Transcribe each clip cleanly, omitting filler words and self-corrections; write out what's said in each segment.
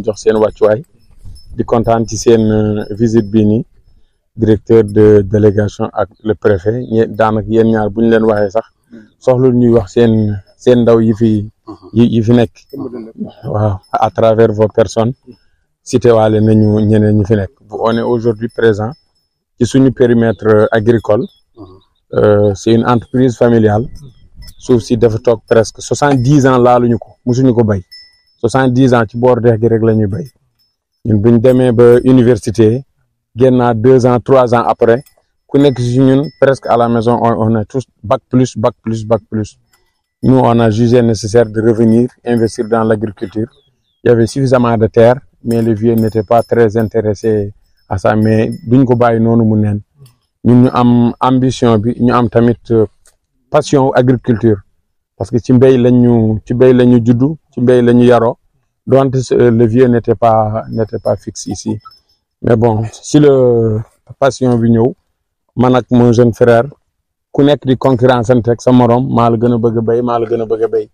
jox seen wàccuwaay di kontaan ci seen visite bii nii directeur de délégation ak le préfet daanaka yéen ñaar bu ñu leen waxee sax soxlu ñuy wax seen ndaw yi fi nekk waaw à travers vos personnes cité waale nañu ñeneen ñi fi nekk on est aujourd'hui présent ci suñu périmètre agricole c'est une entreprise familiale suuf si dafa toog presque 70 ans laaluñu ko musuñu ko bay 70 ans ci boor dex gi rek la ñuy bay ñun buñ demee ba université génnaa 2 ans 3 ans après ku nekk si ñun presque à la maison on a tous bac plus. Nous on a jugé nécessaire de revenir investir dans l'agriculture. Il y avait suffisamment de terre mais les vieux n'étaient pas très intéressés à ça mais duñ ko bàyyi noonu mu neen ñun ñu am ambition bi ñu am tamit passion agriculture parce que ci mbéy lañu juddu ci mbéy lañu yaroo donte le vieux n'était pas fixe ici mais bon si le passion bi ñëw man ak mon jeune frère ku nekk di concurrence ak sa morom maa la gën a bëgg a béy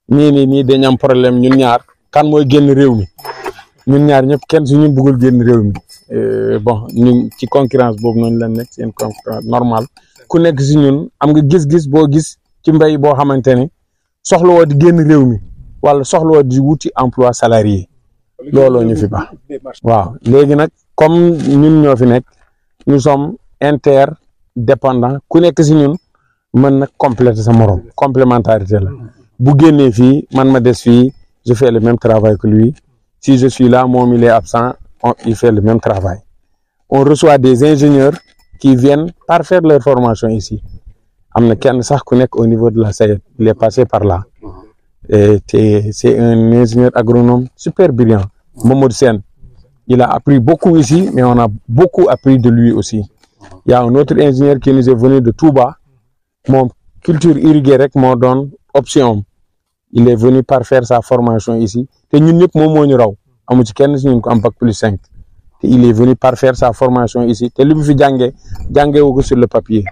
nii dañ am problème ñun ñaar kan mooy génn réew mi ñun ñaar ñëpp kenn su ñu bëggul génn réew mi bon ñu ci concurrence boobu noonu la nekk c'est une concurrence normale ku nekk si ñun am nga gis-gis boo gis ci mbéy boo xamante ni soxlawoo di génn réew mi wala soxlawoo di wuti emploi salarié looloo ñu fi baax waaw léegi nag comme ñun ñoo fi nekk nous sommes interdépendants ku nekk si ñun mën na compléter sa morom complémentarité la bu génnee fii man ma des fii je fais le même travail que lui si je suis là moom il est absent il fait le même travail on reçoit des ingénieurs qui viennent parfaire leur formation ici am na kenn sax ku nekk au niveau de la SAED il est passé par là et c'est un ingénieur agronome super brillant Mamadou Sène il a appris beaucoup ici mais on a beaucoup appris de lui aussi il y a un autre ingénieur qui nous est venu de Touba moom culture irriguée rek moo doon option il est venu parfaire sa formation ici te ñun ñëpp moom moo ñu raw amu ci kenn si ñun ko am bac plus 5 te il est venu parfaire sa formation ici te li mu fi jàngeewu ko sur le papier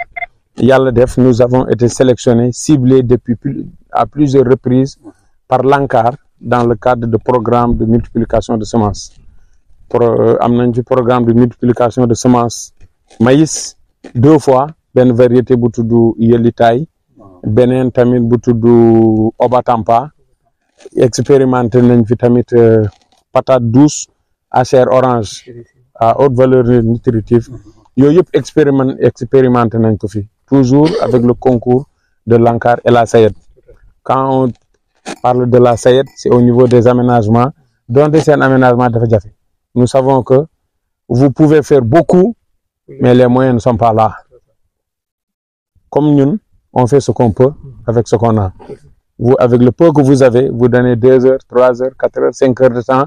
yàlla def nous avons été sélectionnés ciblés depuis à plusieurs reprises par l'ANCAR dans le cadre de programme de multiplication de semences am nañ fi programme de multiplication de semences maïs 2 fois benn variété bu tudd Yelitaay beneen tamit bu tudd Obatampa expérimenté nañ fi tamit patate douce à chair orange à haute valeur nutritive yooyu yëpp expérimenté nañ ko fi toujours avec le concours de l'ANCAR et la SAED quand on parle de la SAED c'est au niveau des aménagements donte seen aménagement dafa jafe nous savons que vous pouvez faire beaucoup mais les moyens ne sont pas là comme ñun on fait ce qu'on peut avec ce qu'on a vous avec le peu que vous avez vous donnez 2 heures 3 heures 4 heures 5 heures de temps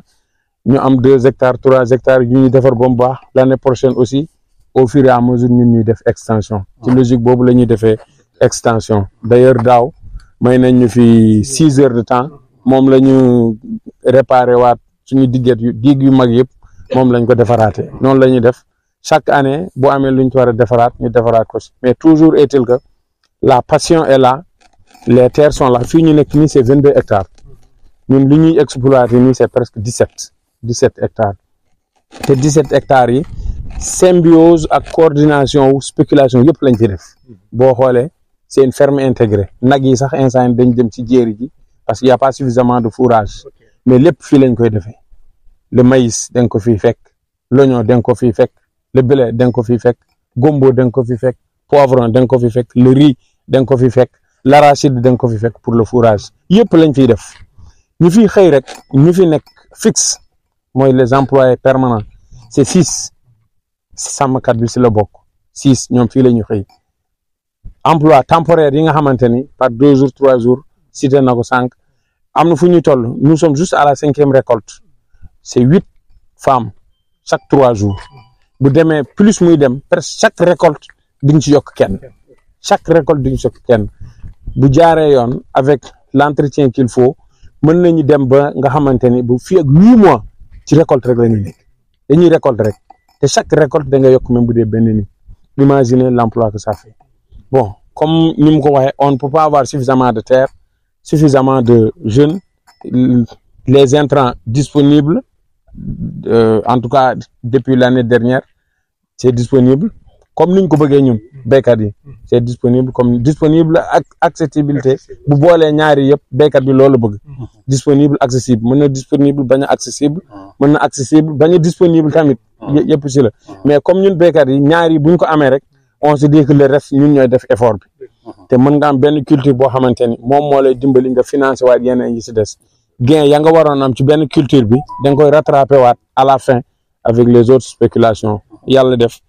ñu am 2 hectares 3 hectares yu ñu defar ba mu baax l'année prochaine aussi au fur et à mesure ñun ñuy def extension ci logique boobu la ñuy defee extension d'ailleurs daaw may nañ ñu fi 6 heures de temps moom la ñu réparer waat suñu digg yu mag yëpp moom lañ ko defaraatee noonu la ñuy def chaque année bu amee lu ñu ci war a defaraat ñu defaraat ko mais toujours est-il que la passion est là les terres sont là fii ñu nekk nii c'est 22 hectares ñun li ñuy exploiter nii c'est presque 17 hectares te 17 hectares yi symbiose ak coordination wu spéculation yëpp lañ ci def boo xoolee c'est une ferme intégrée nag yi sax instant dañ dem ci jéeri ji parce qu'il y a pas suffisamment de fourrage mais lépp fii lañ koy defee le maïs da nga ko fiy fekk l'oignon da nga ko fiy fekk le blé da nga ko fiy fekk gombo da nga ko fiy fekk poivron da nga ko fiy fekk le riz da nga ko fiy fekk l'arachide da nga ko fiy fekk pour le fourrage yëpp lañ fiy def ñu fiy xëy rek ñu fi nekk fixe mooy les employés permanents c'est 6 sàmmkat bi si la bokk 6 ñoom fii la ñu xëy emploi temporaire yi nga xamante ni par 2 jours 3 jours cité na ko sànq am na fu ñu toll nous sommes juste à la 5e récolte c'est 8 femmes chaque 3 jours bu demee plus muy dem presque chaque récolte di nga ci yokk kenn chaque récolte di nga ci yokk kenn bu jaaree yoon avec l'entretien qu'il faut mën nañu dem ba nga xamante ni bu fii ak 8 mois ci récolte rek la ñuy nekk dañuy récolte rek te chaque récolte da nga yokk même bu dee benn nit imaginez l'emploi que ça fait bon comme ni mu ko waxee on ne peut pas avoir suffisamment de terre suffisamment de jeunes les intrants disponibles en tout cas depuis l'année dernière c'est disponible comme niñ ko bëggee ñun béykat yi c'est disponible comme disponible ak accessibilité bu boolee ñaari yëpp béykat bi loolu bëgg disponible accessible mën na disponible bañ a accessible mën na accessible bañ a disponible tamit yëpp si la mais comme ñun béykat yi ñaari buñ ko amee rek on se dit que le reste ñun ñooy def effort bi te mën nga am benn culture boo xamante ni moom moo lay dimbali nga financer waat yeneen yi si des gain ya nga waroon am ci benn culture bi da nga koy rattraper waat à la fin avec les autres spéculations yàlla def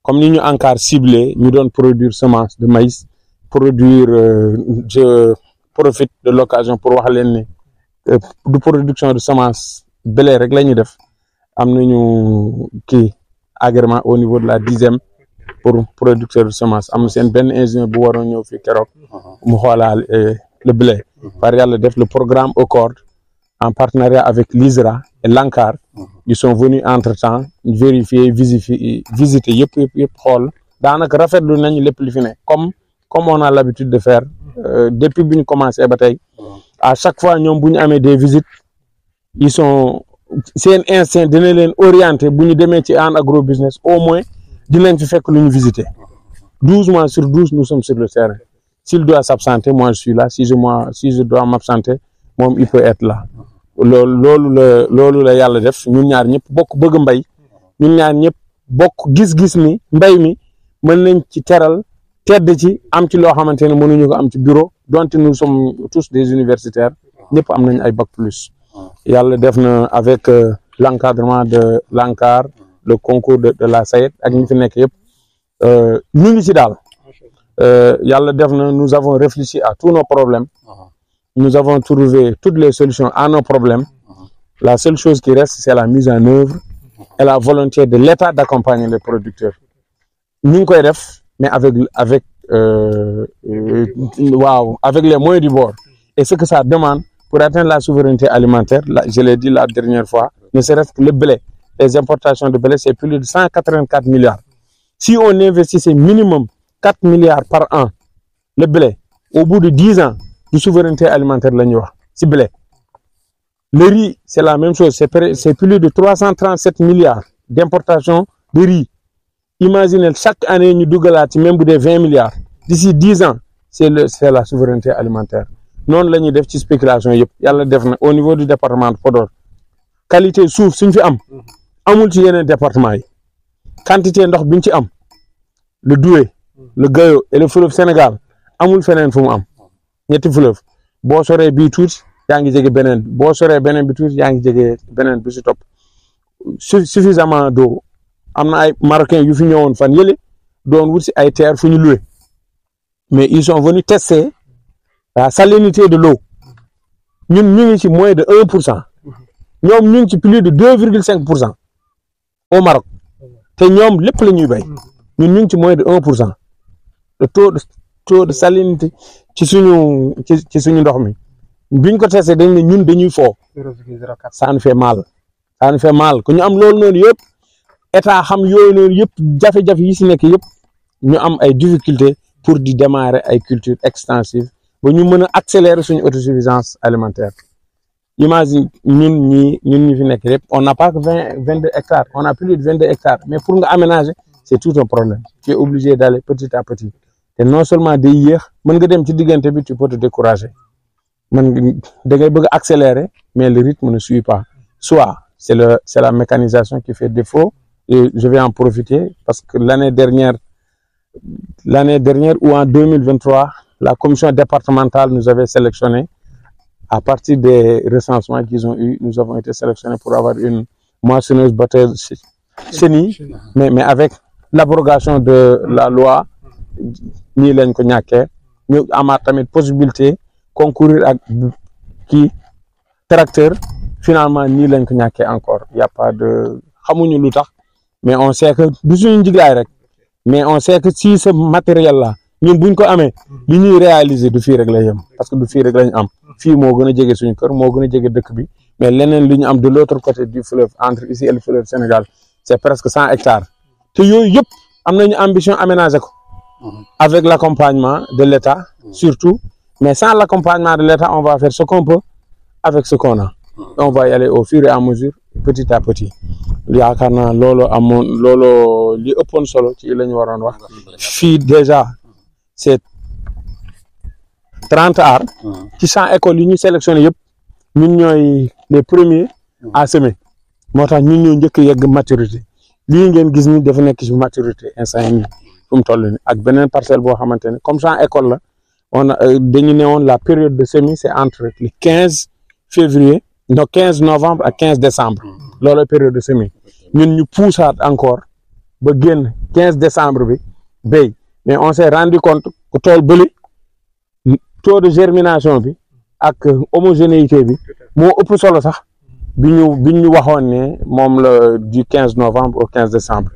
comme ni ñu ANCAR ciblé ñu doon produire semence de maïs produire je profite de l'occasion pour wax leen ne du production de semence blé rek la ñuy def am nañu kii agrément au niveau de la 10e pour producteur de semence am na seen benn ingénieur bu waroon ñëw fii keroog mu xoolaal le blé par yàlla def le programme Accord en partenariat avec l'ISRA et l'ANCAR ils sont venus entre-temps vérifier visiter yëpp xool daanaka rafetlu nañu lépp li fi ne comme on a l'habitude de faire depuis bi ñu commencé ba tey à chaque fois ñoom bu ñu amee des visites ils sont seen instinct dina leen orienter bu ñu demee ci en agro business au moins dinañ fi fekk lu ñu visiter 12 mois sur 12 nous sommes sur le terrain s'il doit s'absenter moi je suis là si je dois m'absenter moom il peut être là loolu la yàlla def ñun ñaar ñëpp bokk bëgg mbay ñun ñaar ñëpp bokk gis-gis ni mbay mi mën nañ ci teral tedd ci am ci loo xamante ne mënuñu ko am ci bureau donte nous sommes tous des universitaires ñëpp am nañ ay bac plus yàlla def na avec l'encadrement de l'ANCAR le concours de la SAED ak ñi fi nekk yëpp ñu ngi ci daal yàlla def na nous avons réfléchi à tous nos problèmes nous avons trouvé toutes les solutions à nos problèmes la seule chose qui reste c'est la mise en œuvre et la volonté de l'État d'accompagner les producteurs ñu ngi koy def mais avec les moyens du bord et ce que ça demande pour atteindre la souveraineté alimentaire je l'ai dit la dernière fois ne serait-ce que le blé les importations de blé c'est plus de 184 milliards si on investissait minimum 4 milliards par an le blé au bout de 10 ans de souveraineté alimentaire la ñuy wax ci blé le riz c'est la même chose c'est plus de 337 milliards d'importation de riz imaginez chaque année ñu dugalaat ci même bu dee 20 milliards d'ici 10 ans c'est la souveraineté alimentaire noonu la ñuy def ci spéculation yëpp yàlla def na au niveau du département de Podor qualité suuf suñ fi am amul ci yeneen département yi quantité ndox biñ ci am le Doué le Gayo et le fleuve Sénégal amul feneen fu mu am ñetti fleuve boo soree bii tuuti yaa ngi jege beneen boo soree beneen bi tuuti yaa ngi jege beneen bi si topp suffisamment d'eau am na ay Marocains yu fi ñëwoon fan yële doon wut si ay terre fu ñu loué mais ils sont venus tester la salinité de l'eau ñun ñu ngi ci moins de 1% ñoom ñu ngi ci plus de 2,5% au Maroc te ñoom lépp la ñuy bay ñun ñu ngi ci moins de 1% le taux de salinité ci suñu ndox mi biñ ko testé dañ ne ñun dañuy foo ça nous fait mal ku ñu am loolu noonu yëpp état xam yooyu noonu yëpp jafe-jafe yi si nekk yëpp ñu am ay difficultés pour di démarrer ay cultures extensives ba ñu mën a accélérer suñu autosuffisance alimentaire imagine ñun ñi fi nekk yëpp on n'a pas que 22 hectares on a plus de 22 hectares mais pour nga aménager c'est tout un problème tu es obligé d'aller petit à petit te non seulement day yéex mën nga dem ci diggante bi tu peux te décourager da ngay bëgg accélérer mais le rythme ne suit pas soit c'est la mécanisation qui fait défaut et je vais en profiter parce que l'année dernière ou en 2023 la commission départementale nous avait sélectionné à partir des recensements qu'ils ont eu nous avons été sélectionnés pour avoir une moissonneuse batteuse chenille mais avec l'abrogation de la loi nii lañ ko ñàkkee ñu amaat tamit possibilité concourir ak kii tracteur finalement nii lañ ko ñàkkee encore y a pas de xamuñu lu tax mais on sait que du suñu njiglaay rek mais on sait que si ce matériel là ñun buñ ko amee li ñuy réaliser du fii rek lay yem parce que du fii rek lañ am fii moo gën a jege suñu kër moo gën a jege dëkk bi mais leneen li ñu am de l'autre côté du fleuve entre ici et le fleuve Sénégal c'est presque 100 hectares te yooyu yëpp am nañu ambition aménager ko avec l'accompagnement de l'État surtout mais sans l'accompagnement de l'État on va faire ce qu'on peut avec ce qu'on a on va y aller au fur et à mesure petit à petit yaakaar naa loolu amoon loolu li ëppoon solo ci la ñu waroon wax fii déjà c'est 30 arts ci 100 écoles yi ñu sélectionné yëpp ñun ñooy les premiers à semer moo tax ñun ñoo njëkk yegg maturité lii ngeen gis ni dafa nekk ci maturité instant yii fu mu toll nii ak beneen parcelle boo xamante ne comme 100 écoles la on a dañu ne woon la période de semis c'est entre le 15 février non 15 novembre ak 15 décembre loolu période de semis ñun ñu poussaat encore ba génn 15 décembre bi béy mais on s'est rendu compte que tool bële taux de germination bi ak homogénéité bi moo ëpp solo sax bi ñu waxoon ne moom la du 15 novembre au 15 décembre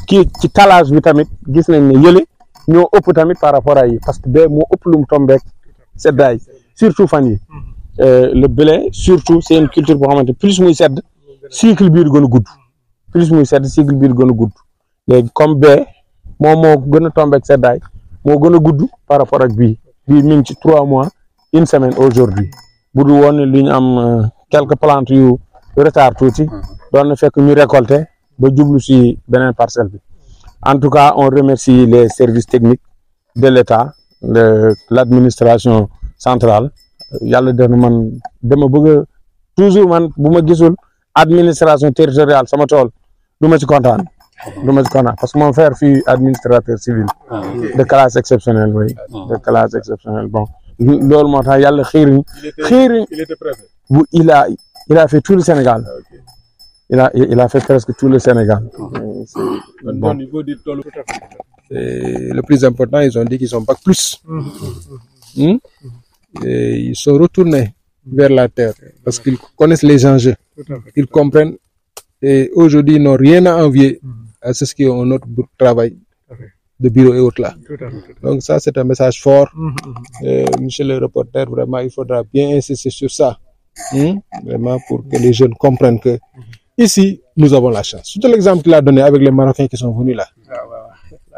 kii ci talage bi tamit gis nañ ne yële ñoo ëpp tamit par rapport à yi parce que bee moo ëpp lu mu tombeek seddaay surtout fan yi le blé surtout c'est une culture boo xamante plus muy sedd cycle biir gën a gudd plus muy sedd cycle biir gën a gudd léegi comme bee moom moo gën a tombeek seddaay moo gën a gudd par rapport ak bii mi ngi ci 3 mois une semaine aujourd'hui bu dul woon li ñu am quelques plantes yu retard tuuti doon na fekk ñu récolter ba jublu ci beneen parcelle bi en tout cas on remercie les services techniques de l'État l'administration centrale yàlla def na man dama bëgg toujours man bu ma gisul administration territoriale sama tool du ma ci kontaan parce que mon frère fut administrateur civil de classe exceptionnelle oui de classe exceptionnelle bon loolu moo tax yàlla xiiriñ bu il a fait tout le Sénégal il a fait presque tout le Sénégal bon niveau du tool le plus important ils ont dit qu'ils sont bac plus et ils sont retournés vers la terre parce qu'ils connaissent les enjeux ils comprennent et aujourd'hui ils n'ont rien à envier à ceux qui ont un autre travail de bureau et autres là. Donc ça, c'est un message fort. Monsieur le reporter, vraiment, il faudra bien insister sur ça. Vraiment, pour que les jeunes comprennent que ici, nous avons la chance. Surtout l'exemple qu'il a donné avec les Marocains qui sont venus là.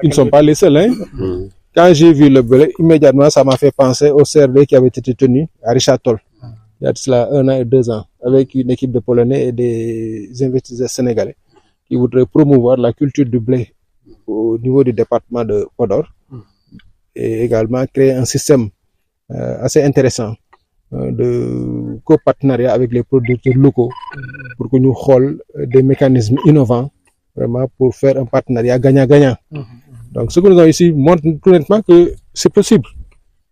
Ils ne sont pas les seuls. Hein? Quand j'ai vu le blé, immédiatement, ça m'a fait penser au CRD qui avait été tenu à Richard Toll. Il y a de cela 1 an et 2 ans, avec une équipe de Polonais et des investisseurs sénégalais qui voudraient promouvoir la culture du blé au niveau du département de Podor et également créer un système assez intéressant de copartenariat avec les producteurs locaux pour que nous xool des mécanismes innovants vraiment pour faire un partenariat gagnant-gagnant. Donc ce que nous avons ici montre tout nettement que c'est possible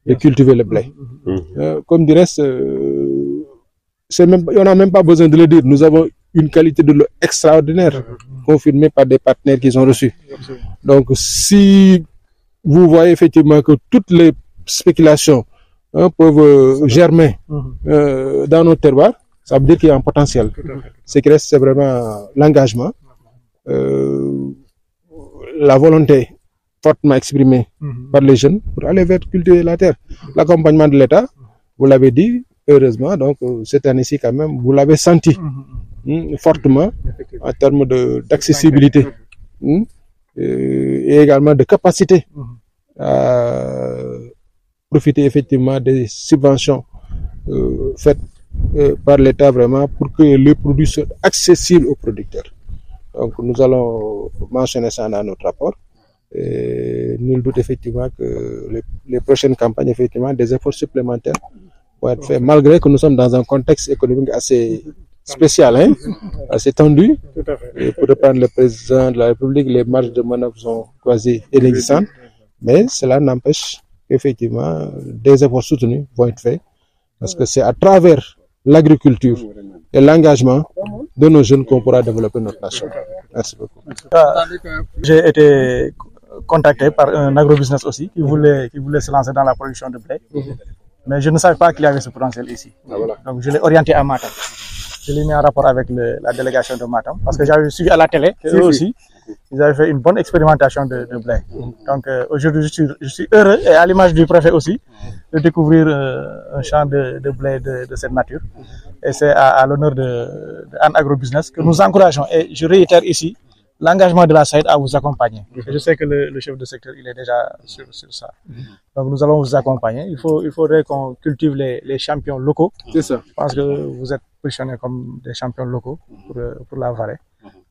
de cultiver le blé. Comme dirait on n'a même pas besoin de le dire, nous avons une qualité de l'eau extraordinaire confirmée par des partenaires qu'ils ont reçus. Donc si vous voyez effectivement que toutes les spéculations peuvent germer dans nos terroirs, ça veut dire qu'il y a un potentiel. Ce qui reste, c'est vraiment l'engagement, la volonté fortement exprimée par les jeunes pour aller vers cultiver la terre. L'accompagnement de l'État, vous l'avez dit, heureusement, donc cette année-ci quand même, vous l'avez senti fortement en termes d'accessibilité et également de capacité à profiter effectivement des subventions faites par l'État vraiment pour que les produits soient accessibles aux producteurs. Donc nous allons mentionner ça dans notre rapport. Et nul doute effectivement que les prochaines campagnes, effectivement, des efforts supplémentaires vont être faits, malgré que nous sommes dans un contexte économique assez spécial, assez tendu. Et pour reprendre le président de la République, les marges de manœuvre sont quasi inexistantes, mais cela n'empêche qu'effectivement des efforts soutenus vont être faits, parce que c'est à travers l'agriculture et l'engagement de nos jeunes qu'on pourra développer notre nation. Merci beaucoup. J'ai été contacté par un agrobusiness aussi qui voulait se lancer dans la production de blé, mais je ne savais pas qu'il y avait ce potentiel ici. Donc je l'ai orienté à Matam. Je l'ai mis en rapport avec la délégation de Matam parce que j'avais suivi à la télé que eux aussi ils avaient fait une bonne expérimentation de blé. Donc aujourd'hui je suis heureux, et à l'image du préfet aussi, de découvrir un champ de blé de cette nature. Et c'est à l'honneur de Anne Agrobusiness que nous encourageons, et je réitère ici l'engagement de la SAID à vous accompagner. Et je sais que le chef de secteur il est déjà sur ça. Donc nous allons vous accompagner. Il faudrait qu'on cultive les champions locaux. C'est ça. Je pense que vous êtes positionnés comme des champions locaux pour la vallée,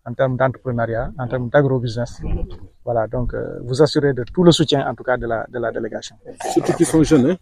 en termes d'entrepreneuriat, en termes d'agro-business. Voilà, donc vous assurez de tout le soutien, en tout cas, de la délégation. Surtout qu'ils sont jeunes, hein?